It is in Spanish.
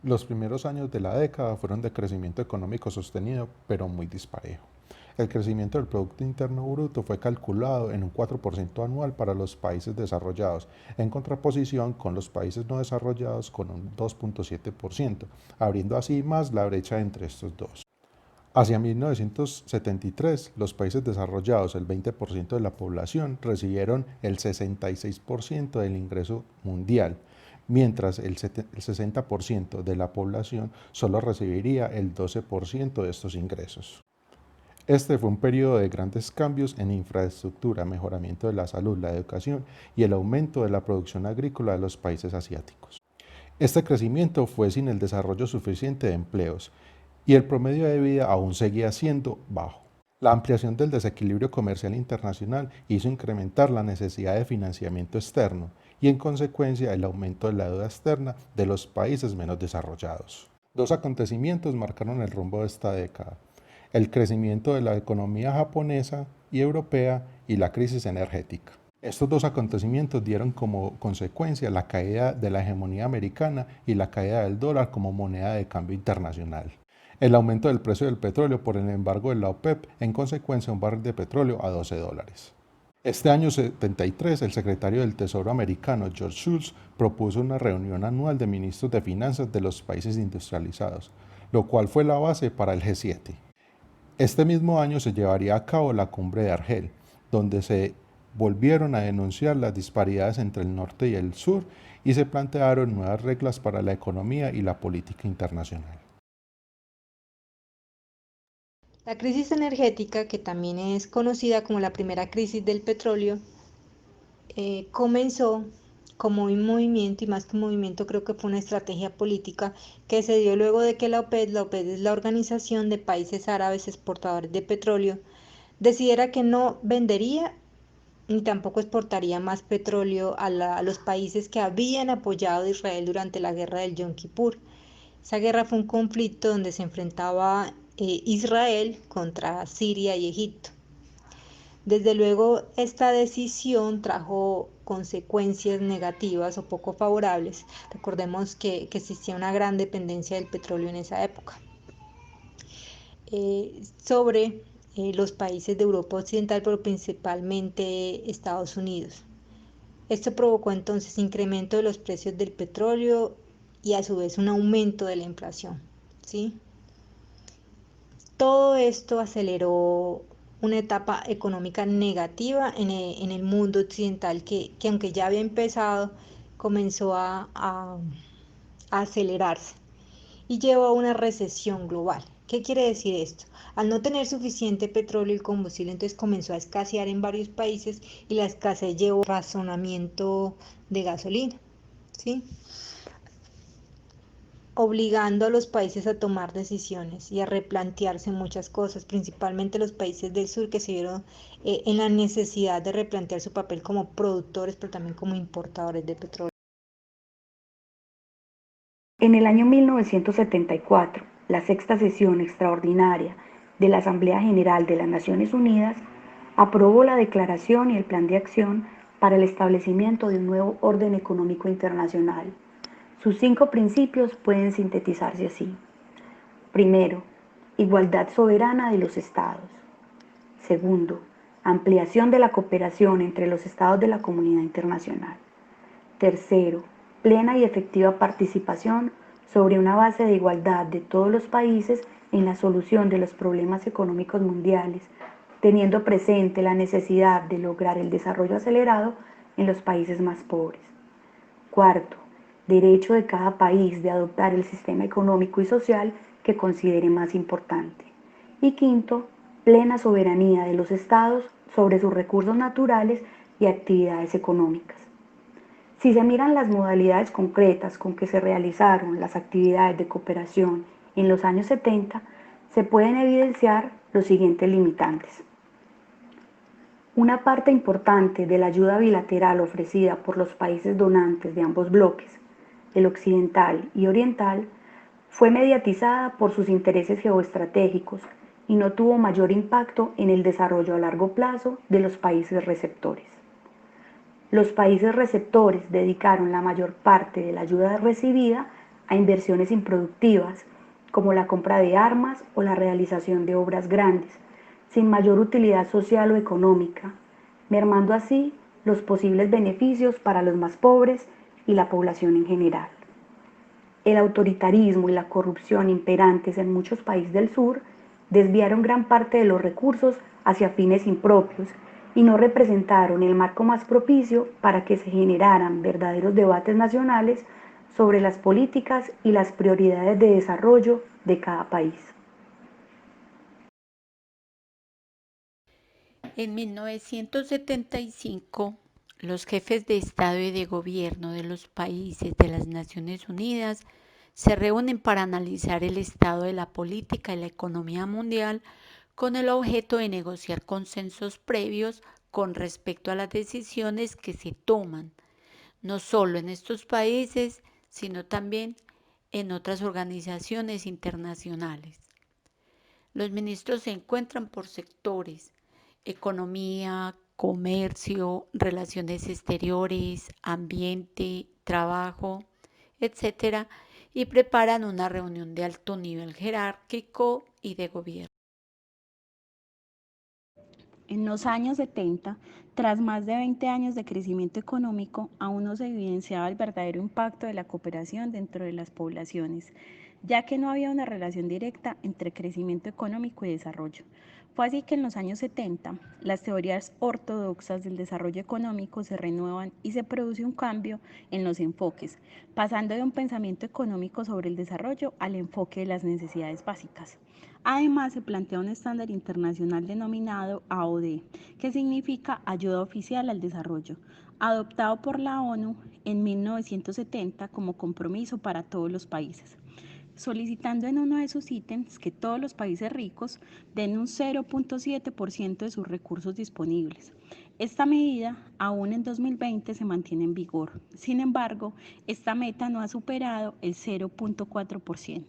Los primeros años de la década fueron de crecimiento económico sostenido, pero muy disparejo. El crecimiento del Producto Interno Bruto fue calculado en un 4% anual para los países desarrollados, en contraposición con los países no desarrollados con un 2,7%, abriendo así más la brecha entre estos dos. Hacia 1973, los países desarrollados, el 20% de la población, recibieron el 66% del ingreso mundial, mientras el 60% de la población solo recibiría el 12% de estos ingresos. Este fue un periodo de grandes cambios en infraestructura, mejoramiento de la salud, la educación y el aumento de la producción agrícola de los países asiáticos. Este crecimiento fue sin el desarrollo suficiente de empleos y el promedio de vida aún seguía siendo bajo. La ampliación del desequilibrio comercial internacional hizo incrementar la necesidad de financiamiento externo y en consecuencia el aumento de la deuda externa de los países menos desarrollados. Dos acontecimientos marcaron el rumbo de esta década: el crecimiento de la economía japonesa y europea y la crisis energética. Estos dos acontecimientos dieron como consecuencia la caída de la hegemonía americana y la caída del dólar como moneda de cambio internacional. El aumento del precio del petróleo por el embargo de la OPEP, en consecuencia un barril de petróleo a $12. Este año 73, el secretario del Tesoro americano, George Shultz, propuso una reunión anual de ministros de finanzas de los países industrializados, lo cual fue la base para el G7. Este mismo año se llevaría a cabo la cumbre de Argel, donde se volvieron a denunciar las disparidades entre el norte y el sur y se plantearon nuevas reglas para la economía y la política internacional. La crisis energética, que también es conocida como la primera crisis del petróleo, comenzó como un movimiento, y más que un movimiento creo que fue una estrategia política que se dio luego de que la OPEP es la Organización de Países Árabes Exportadores de Petróleo, decidiera que no vendería ni tampoco exportaría más petróleo a los países que habían apoyado a Israel durante la guerra del Yom Kippur. Esa guerra fue un conflicto donde se enfrentaba Israel contra Siria y Egipto. Desde luego, esta decisión trajo consecuencias negativas o poco favorables. Recordemos que existía una gran dependencia del petróleo en esa época. Sobre los países de Europa Occidental, pero principalmente Estados Unidos. Esto provocó entonces incremento de los precios del petróleo y a su vez un aumento de la inflación, ¿sí? Todo esto aceleró una etapa económica negativa en el mundo occidental que aunque ya había empezado, comenzó a acelerarse y llevó a una recesión global. ¿Qué quiere decir esto? Al no tener suficiente petróleo y combustible, entonces comenzó a escasear en varios países y la escasez llevó a razonamiento de gasolina, ¿sí? Obligando a los países a tomar decisiones y a replantearse muchas cosas, principalmente los países del sur que se vieron en la necesidad de replantear su papel como productores, pero también como importadores de petróleo. En el año 1974, la sexta sesión extraordinaria de la Asamblea General de las Naciones Unidas aprobó la Declaración y el Plan de Acción para el establecimiento de un nuevo orden económico internacional. Sus 5 principios pueden sintetizarse así. Primero, igualdad soberana de los estados. Segundo, ampliación de la cooperación entre los estados de la comunidad internacional. Tercero, plena y efectiva participación sobre una base de igualdad de todos los países en la solución de los problemas económicos mundiales, teniendo presente la necesidad de lograr el desarrollo acelerado en los países más pobres. Cuarto, derecho de cada país de adoptar el sistema económico y social que considere más importante. Y quinto, plena soberanía de los estados sobre sus recursos naturales y actividades económicas. Si se miran las modalidades concretas con que se realizaron las actividades de cooperación en los años 70, se pueden evidenciar los siguientes limitantes. Una parte importante de la ayuda bilateral ofrecida por los países donantes de ambos bloques, el occidental y oriental, fue mediatizada por sus intereses geoestratégicos y no tuvo mayor impacto en el desarrollo a largo plazo de los países receptores. Los países receptores dedicaron la mayor parte de la ayuda recibida a inversiones improductivas, como la compra de armas o la realización de obras grandes, sin mayor utilidad social o económica, mermando así los posibles beneficios para los más pobres y la población en general. El autoritarismo y la corrupción imperantes en muchos países del sur desviaron gran parte de los recursos hacia fines impropios y no representaron el marco más propicio para que se generaran verdaderos debates nacionales sobre las políticas y las prioridades de desarrollo de cada país. En 1975, los jefes de Estado y de Gobierno de los países de las Naciones Unidas se reúnen para analizar el estado de la política y la economía mundial con el objeto de negociar consensos previos con respecto a las decisiones que se toman, no solo en estos países, sino también en otras organizaciones internacionales. Los ministros se encuentran por sectores: economía, comercio, relaciones exteriores, ambiente, trabajo, etcétera, y preparan una reunión de alto nivel jerárquico y de gobierno. En los años 70, tras más de 20 años de crecimiento económico, aún no se evidenciaba el verdadero impacto de la cooperación dentro de las poblaciones, ya que no había una relación directa entre crecimiento económico y desarrollo. Fue así que en los años 70, las teorías ortodoxas del desarrollo económico se renuevan y se produce un cambio en los enfoques, pasando de un pensamiento económico sobre el desarrollo al enfoque de las necesidades básicas. Además, se plantea un estándar internacional denominado AOD, que significa Ayuda Oficial al Desarrollo, adoptado por la ONU en 1970 como compromiso para todos los países, solicitando en uno de sus ítems que todos los países ricos den un 0.7% de sus recursos disponibles. Esta medida aún en 2020 se mantiene en vigor. Sin embargo, esta meta no ha superado el 0.4%.